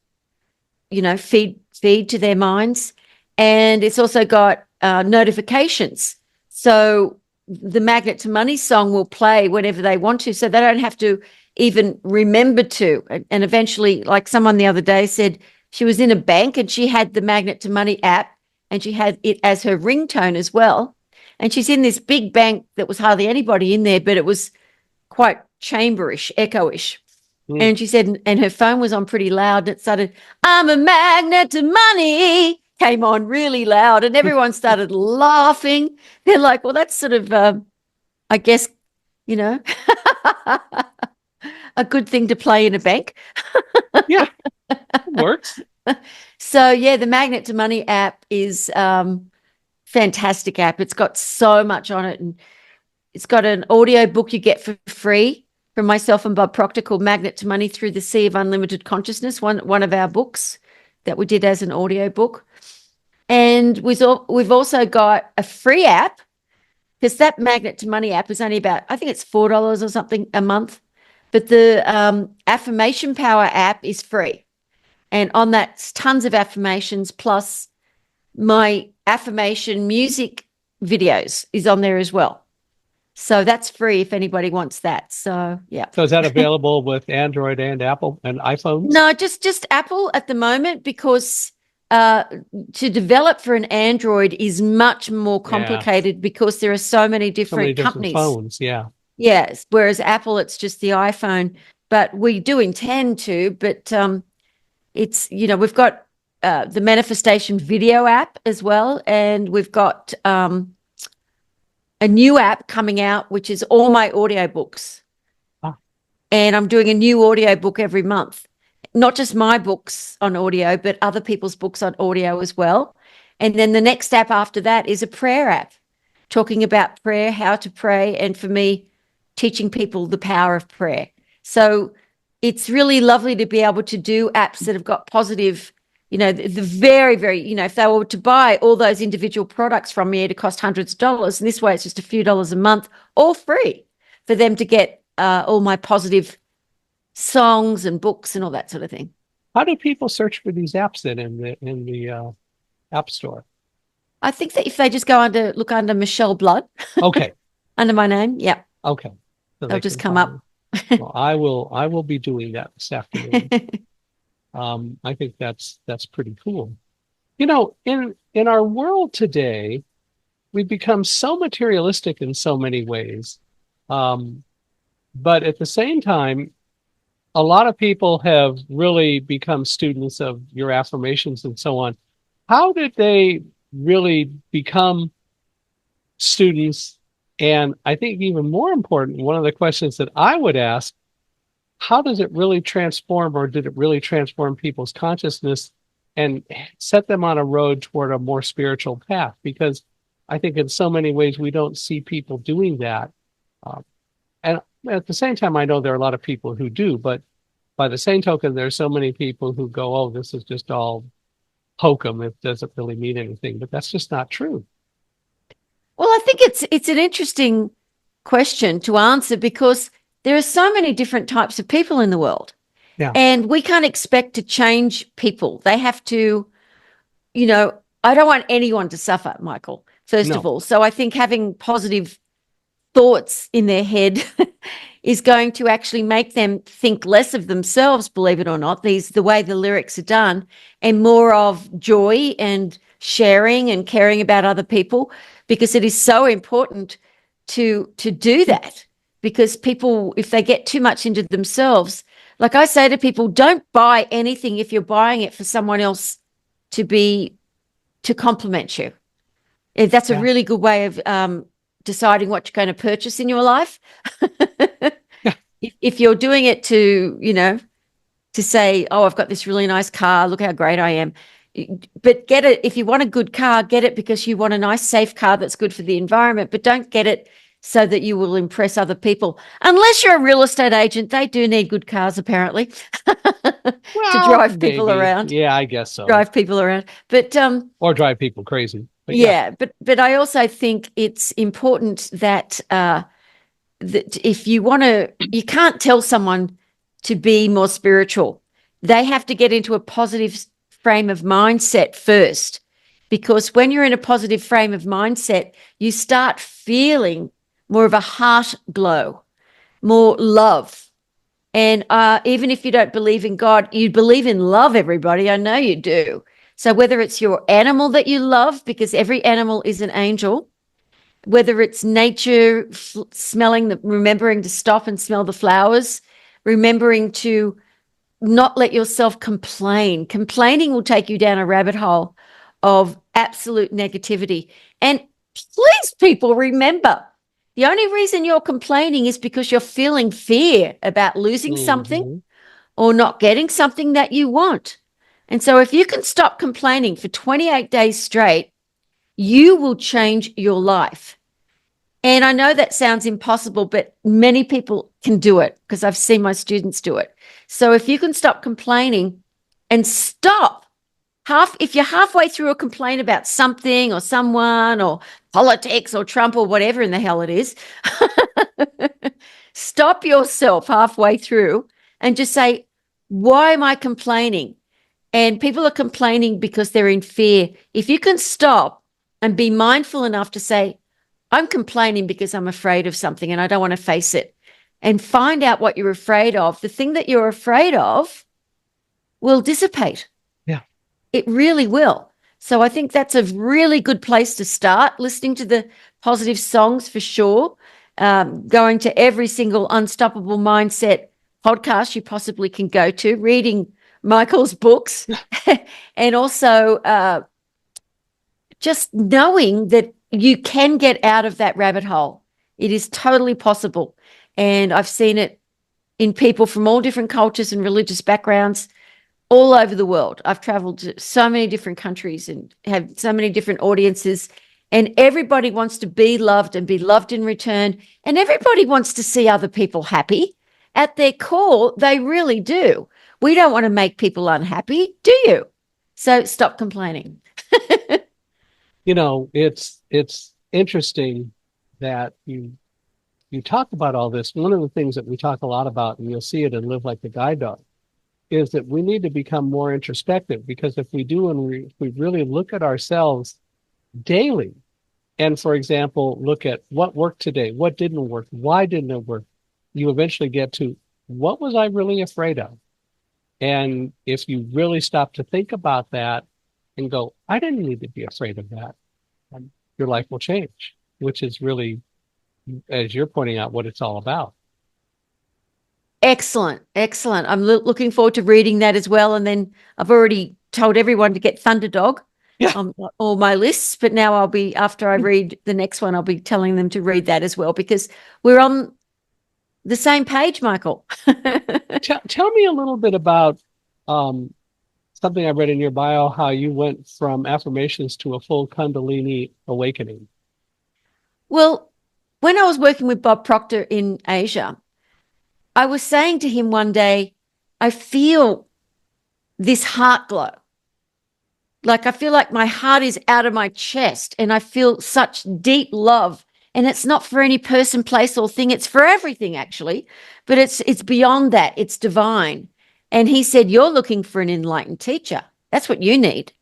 feed to their minds. And it's also got notifications. So the Magnet to Money song will play whenever they want to. So they don't have to even remember to. And eventually, like someone the other day said, she was in a bank and she had the Magnet to Money app and she had it as her ringtone as well. And she's in this big bank that was hardly anybody in there, but it was quite chamberish, echoish. And she said, and her phone was on pretty loud. And it started, I'm a magnet to money, came on really loud. And everyone started laughing. They're like, well, that's sort of, I guess, a good thing to play in a bank. Yeah, it works. So, yeah, the Magnet to Money app is fantastic app. It's got so much on it. And it's got an audio book you get for free from myself and Bob Proctor called Magnet to Money Through the Sea of Unlimited Consciousness, one of our books that we did as an audio book. And we've also got a free app because that Magnet to Money app is only about, I think it's $4 or something a month. But the Affirmation Power app is free. And on that, tons of affirmations plus my affirmation music videos is on there as well. So that's free if anybody wants that. So, yeah. So is that available with Android and Apple and iPhones? No, just Apple at the moment because to develop for an Android is much more complicated because there are so many different companies. Phones, yeah. Yes, whereas Apple, it's just the iPhone. But we do intend to, but it's, we've got the Manifestation Video app as well, and we've got a new app coming out, which is all my audiobooks. And I'm doing a new audiobook every month, not just my books on audio, but other people's books on audio as well. And then the next app after that is a prayer app, talking about prayer, how to pray, and for me, teaching people the power of prayer. So it's really lovely to be able to do apps that have got positive, the very, very, if they were to buy all those individual products from me, it'd cost hundreds of dollars. And this way it's just a few dollars a month, all free for them to get all my positive songs and books and all that sort of thing. How do people search for these apps then in the App Store? I think that if they just look under Michele Blood. Okay. Under my name. Yeah. Okay. So they'll just come up. Well, I will be doing that this afternoon. I think that's pretty cool. In our world today, we've become so materialistic in so many ways. But at the same time, a lot of people have really become students of your affirmations and so on. How did they really become students? And I think even more important, one of the questions that I would ask, how does it really transform, or did it really transform people's consciousness and set them on a road toward a more spiritual path? Because I think in so many ways we don't see people doing that. And at the same time, I know there are a lot of people who do, but by the same token, there are so many people who go, oh, this is just all hokum. It doesn't really mean anything, but that's just not true. Well, I think it's an interesting question to answer because there are so many different types of people in the world. Yeah. And we can't expect to change people. They have to, I don't want anyone to suffer, Michael, first of all. So I think having positive thoughts in their head is going to actually make them think less of themselves, believe it or not, the way the lyrics are done, and more of joy and sharing and caring about other people, because it is so important to do that. Because people, if they get too much into themselves, like I say to people, don't buy anything if you're buying it for someone else to compliment you. That's a really good way of deciding what you're going to purchase in your life. If you're doing it to say, oh, I've got this really nice car, look how great I am. But get it, if you want a good car, get it because you want a nice, safe car that's good for the environment, but don't get it so that you will impress other people. Unless you're a real estate agent, they do need good cars, apparently, to drive people around. Yeah, I guess so. Drive people around. But or drive people crazy. But yeah, but I also think it's important that that if you want to, you can't tell someone to be more spiritual. They have to get into a positive frame of mindset first, because when you're in a positive frame of mindset, you start feeling more of a heart glow, more love. And even if you don't believe in God, you believe in love, everybody. I know you do. So whether it's your animal that you love, because every animal is an angel, whether it's nature, remembering to stop and smell the flowers, remembering to not let yourself complain. Complaining will take you down a rabbit hole of absolute negativity. And please, people, remember, the only reason you're complaining is because you're feeling fear about losing something or not getting something that you want. And so if you can stop complaining for 28 days straight, you will change your life. And I know that sounds impossible, but many people can do it because I've seen my students do it. So if you can stop complaining and stop if you're halfway through a complaint about something or someone or politics or Trump or whatever in the hell it is, stop yourself halfway through and just say, why am I complaining? And people are complaining because they're in fear. If you can stop and be mindful enough to say, I'm complaining because I'm afraid of something and I don't want to face it, and find out what you're afraid of, the thing that you're afraid of will dissipate. Yeah. It really will. So I think that's a really good place to start, listening to the positive songs for sure, going to every single Unstoppable Mindset podcast you possibly can go to, reading Michael's books, and also just knowing that you can get out of that rabbit hole. It is totally possible. And I've seen it in people from all different cultures and religious backgrounds all over the world. I've traveled to so many different countries and have so many different audiences, and everybody wants to be loved and be loved in return. And everybody wants to see other people happy. At their core, they really do. We don't want to make people unhappy, do you? So stop complaining. It's interesting that you talk about all this. One of the things that we talk a lot about, and you'll see it in Live Like the Guide Dog, is that we need to become more introspective, because if we do, and if we really look at ourselves daily, and for example, look at what worked today, what didn't work, why didn't it work, you eventually get to, what was I really afraid of? And if you really stop to think about that and go, I didn't need to be afraid of that, your life will change, which is really, as you're pointing out, what it's all about. Excellent. I'm looking forward to reading that as well. And then I've already told everyone to get Thunderdog on all my lists, but now after I read the next one, I'll be telling them to read that as well, because we're on the same page, Michael. Tell me a little bit about something I read in your bio, how you went from affirmations to a full Kundalini awakening. Well, when I was working with Bob Proctor in Asia, I was saying to him one day, I feel this heart glow. Like I feel like my heart is out of my chest and I feel such deep love. And it's not for any person, place, or thing. It's for everything, actually. But it's beyond that. It's divine. And he said, you're looking for an enlightened teacher. That's what you need.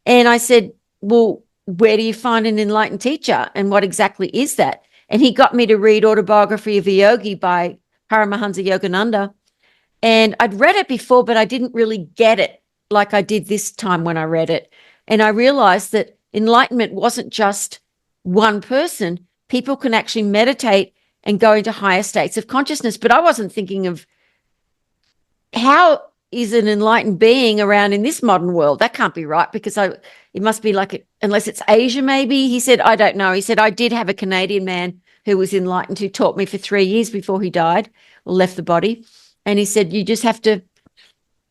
And I said, well, where do you find an enlightened teacher? And what exactly is that? And he got me to read Autobiography of a Yogi by Paramahansa Yogananda. And I'd read it before, but I didn't really get it like I did this time when I read it. And I realized that enlightenment wasn't just one person. People can actually meditate and go into higher states of consciousness. But I wasn't thinking of how is an enlightened being around in this modern world? That can't be right, because it must be like, unless it's Asia, maybe. He said, I don't know. He said, I did have a Canadian man who was enlightened, who taught me for 3 years before he died or left the body. And he said, you just have to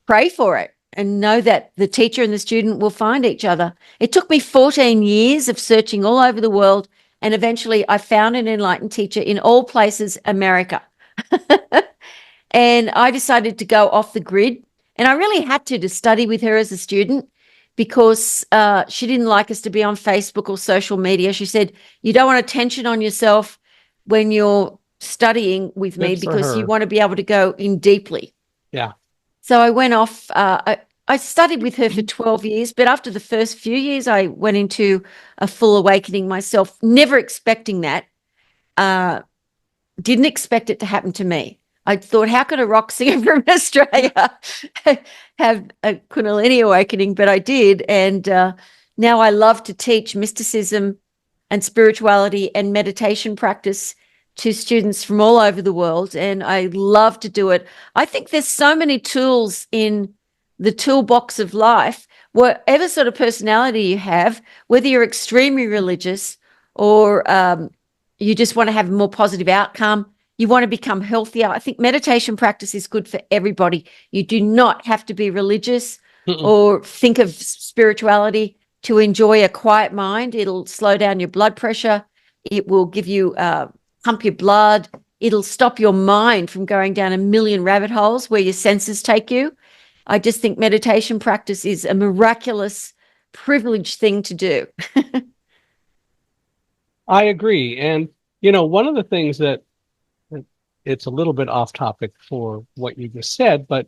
pray for it and know that the teacher and the student will find each other. It took me 14 years of searching all over the world. And eventually I found an enlightened teacher in all places, America. And I decided to go off the grid. And I really had to study with her as a student, because she didn't like us to be on Facebook or social media. She said, you don't want attention on yourself when you're studying with me, because you want to be able to go in deeply. Yeah. So I went off. I studied with her for 12 years, but after the first few years, I went into a full awakening myself, never expecting that. Didn't expect it to happen to me. I thought, how could a rock singer from Australia have a Kundalini awakening? But I did. And now I love to teach mysticism and spirituality and meditation practice to students from all over the world. And I love to do it. I think there's so many tools in the toolbox of life, whatever sort of personality you have, whether you're extremely religious or you just want to have a more positive outcome, you want to become healthier. I think meditation practice is good for everybody. You do not have to be religious or think of spirituality to enjoy a quiet mind. It'll slow down your blood pressure. It will give you, pump your blood. It'll stop your mind from going down a million rabbit holes where your senses take you. I just think meditation practice is a miraculous, privileged thing to do. I agree. And, one of the things that, it's a little bit off topic for what you just said, but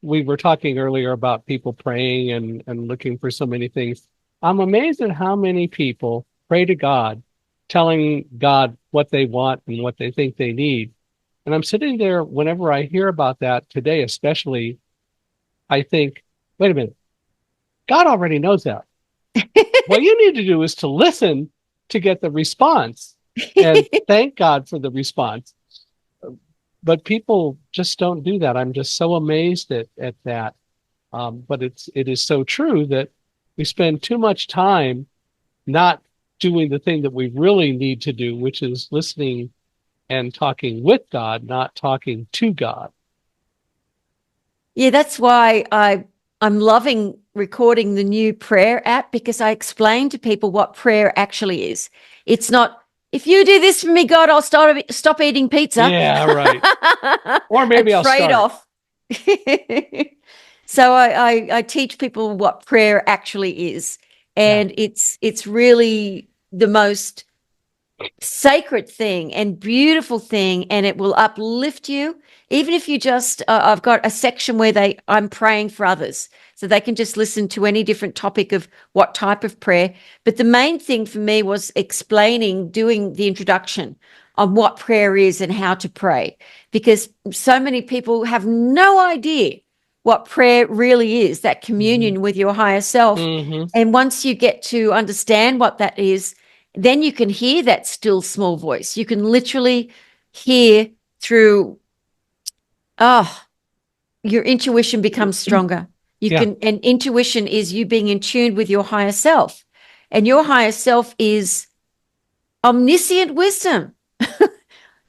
we were talking earlier about people praying and looking for so many things. I'm amazed at how many people pray to God, telling God what they want and what they think they need. And I'm sitting there, whenever I hear about that today, especially, I think, wait a minute, God already knows that. What you need to do is to listen to get the response and thank God for the response. But people just don't do that. I'm just so amazed at that. But it is so true that we spend too much time not doing the thing that we really need to do, which is listening and talking with God, not talking to God. Yeah, that's why I'm loving recording the new prayer app, because I explain to people what prayer actually is. It's not, if you do this for me, God, I'll stop eating pizza. Yeah, right. Or maybe I'll trade start. off. So I teach people what prayer actually is. And it's really the most sacred thing and beautiful thing, and it will uplift you. Even if you just I've got a section where I'm praying for others, so they can just listen to any different topic of what type of prayer. But the main thing for me was doing the introduction on what prayer is and how to pray, because so many people have no idea what prayer really is, that communion with your higher self. And once you get to understand what that is, then you can hear that still small voice. You can literally hear through, your intuition becomes stronger. And intuition is you being in tune with your higher self. And your higher self is omniscient wisdom.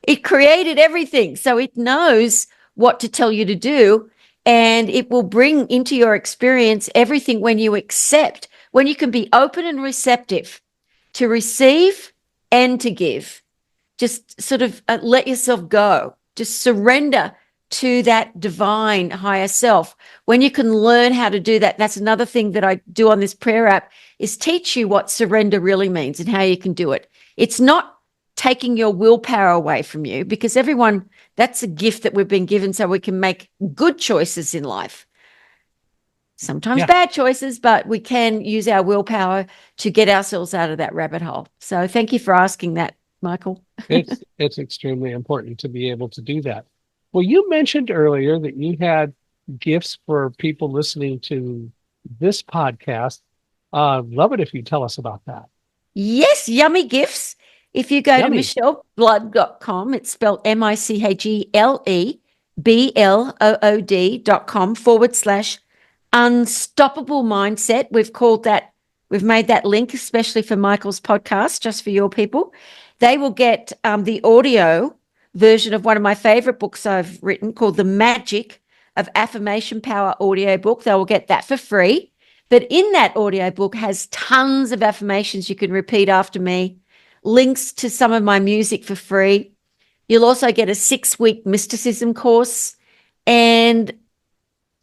It created everything. So it knows what to tell you to do. And it will bring into your experience everything when you accept, when you can be open and receptive to receive and to give. Just sort of let yourself go. Just surrender to that divine higher self. When you can learn how to do that, that's another thing that I do on this prayer app, is teach you what surrender really means and how you can do it. It's not taking your willpower away from you, because that's a gift that we've been given so we can make good choices in life. Sometimes bad choices, but we can use our willpower to get ourselves out of that rabbit hole. So thank you for asking that Michael. It's extremely important to be able to do that. Well, you mentioned earlier that you had gifts for people listening to this podcast. Love it if you tell us about that. Yes, yummy gifts. If you go Yummy. to micheleblood.com, it's spelled MICHELEBLOOD.com/unstoppable mindset. We've made that link especially for Michael's podcast, just for your people. They will get the audio version of one of my favorite books I've written called The Magic of Affirmation Power audiobook. They will get that for free. But in that audiobook has tons of affirmations you can repeat after me, links to some of my music for free. You'll also get a 6-week mysticism course. And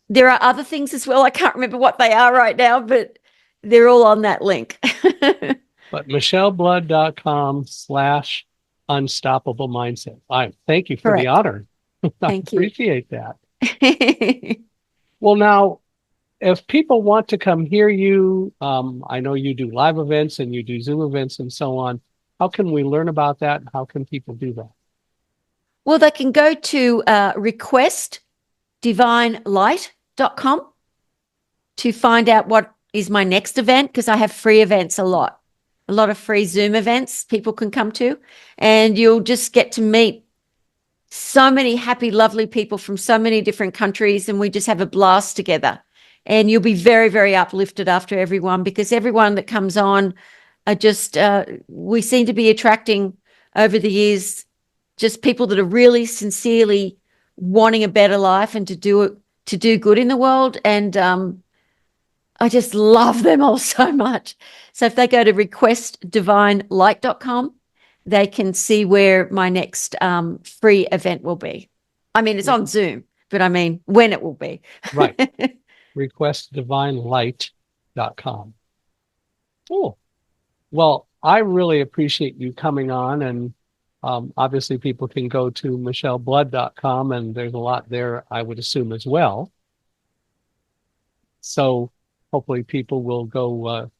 there are other things as well. I can't remember what they are right now, but they're all on that link. But micheleblood.com/unstoppable mindset. I thank you for the Correct. honor. I Thank you. appreciate that. Well, now, if people want to come hear you, I know you do live events and you do Zoom events and so on. How can we learn about that? How can people do that? Well, they can go to requestdivinelight.com to find out what is my next event, because I have free events a lot of free Zoom events people can come to, and you'll just get to meet so many happy, lovely people from so many different countries, and we just have a blast together. And you'll be very, very uplifted after everyone, because everyone that comes on are just, we seem to be attracting over the years just people that are really sincerely wanting a better life and to do good in the world. And I just love them all so much. So if they go to requestdivinelight.com, they can see where my next free event will be. I mean, it's on Zoom, but I mean when it will be. Right. requestdivinelight.com. Cool. Well, I really appreciate you coming on, and obviously people can go to micheleblood.com, and there's a lot there, I would assume, as well. So hopefully people will go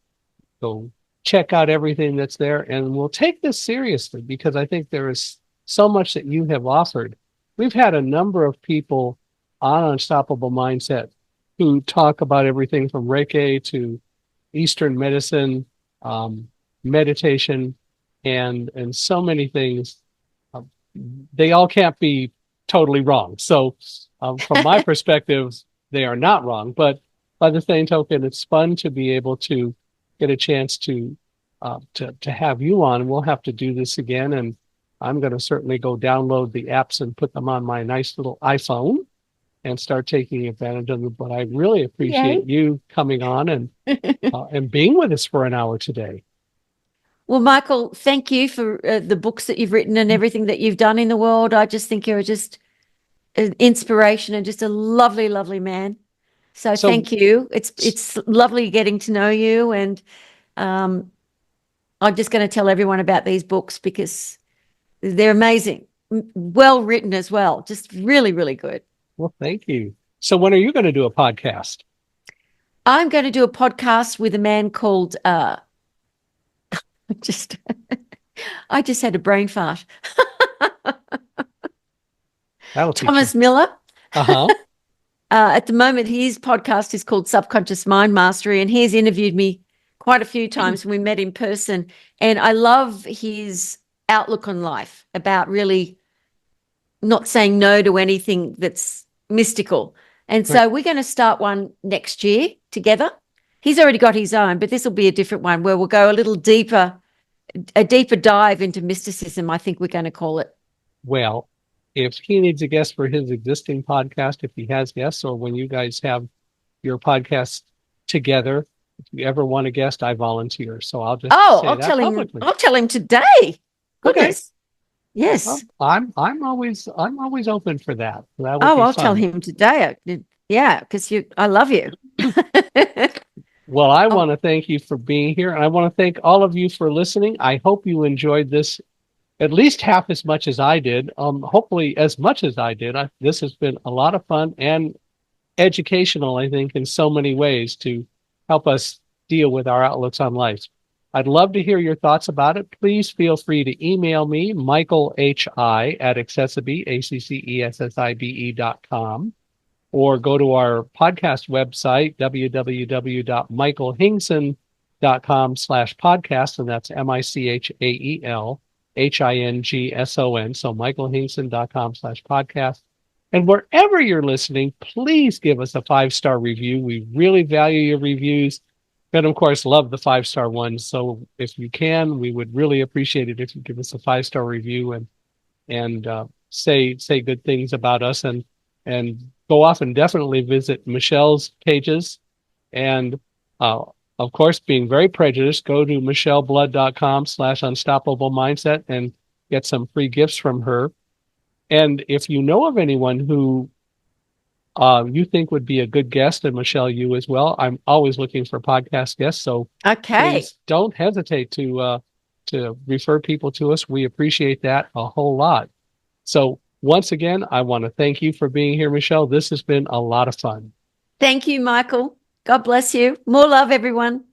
check out everything that's there, and we'll take this seriously, because I think there is so much that you have offered. We've had a number of people on Unstoppable Mindset who talk about everything from Reiki to Eastern medicine, meditation, and so many things. They all can't be totally wrong. So from my perspective, they are not wrong. But by the same token, it's fun to be able to get a chance to have you on. We'll have to do this again, and I'm going to certainly go download the apps and put them on my nice little iPhone and start taking advantage of them. But I really appreciate you coming on and being with us for an hour today. Well, Michael, thank you for the books that you've written and everything that you've done in the world. I just think you're just an inspiration and just a lovely, lovely man. So thank you. It's lovely getting to know you, and I'm just going to tell everyone about these books because they're amazing, well written as well, just really, really good. Well, thank you. So when are you going to do a podcast? I'm going to do a podcast with a man called I just had a brain fart. Thomas Miller. Uh-huh. At the moment, his podcast is called Subconscious Mind Mastery, and he's interviewed me quite a few times when we met in person. And I love his outlook on life about really not saying no to anything that's mystical. And so we're going to start one next year together. He's already got his own, but this will be a different one where we'll go a little deeper, a deeper dive into mysticism, I think we're going to call it. Well, if he needs a guest for his existing podcast, if he has guests, or when you guys have your podcast together, if you ever want a guest, I volunteer. So I'll just I'll tell him today. Goodness. Okay. Yes. Well, I'm always open for that. I'll tell him today. Yeah, because I love you. Well, I want to thank you for being here, and I want to thank all of you for listening. I hope you enjoyed this at least half as much as I did. Hopefully as much as I did. This has been a lot of fun and educational, I think, in so many ways to help us deal with our outlooks on life. I'd love to hear your thoughts about it. Please feel free to email me, michaelhi@accessibe, ACCESSIBE.com, or go to our podcast website, www.michaelhingson.com/podcast, and that's MICHAELHINGSON. So michaelhingson.com/podcast. And wherever you're listening, please give us a 5-star review. We really value your reviews. And of course, love the 5-star ones. So if you can, we would really appreciate it if you give us a 5-star review and say good things about us, and go off and definitely visit Michelle's pages. And of course, being very prejudiced, go to micheleblood.com/unstoppable mindset and get some free gifts from her. And if you know of anyone who you think would be a good guest, and Michelle, you as well, I'm always looking for podcast guests. So Okay. please don't hesitate to refer people to us. We appreciate that a whole lot. So once again, I want to thank you for being here, Michelle. This has been a lot of fun. Thank you, Michael. God bless you. More love, everyone.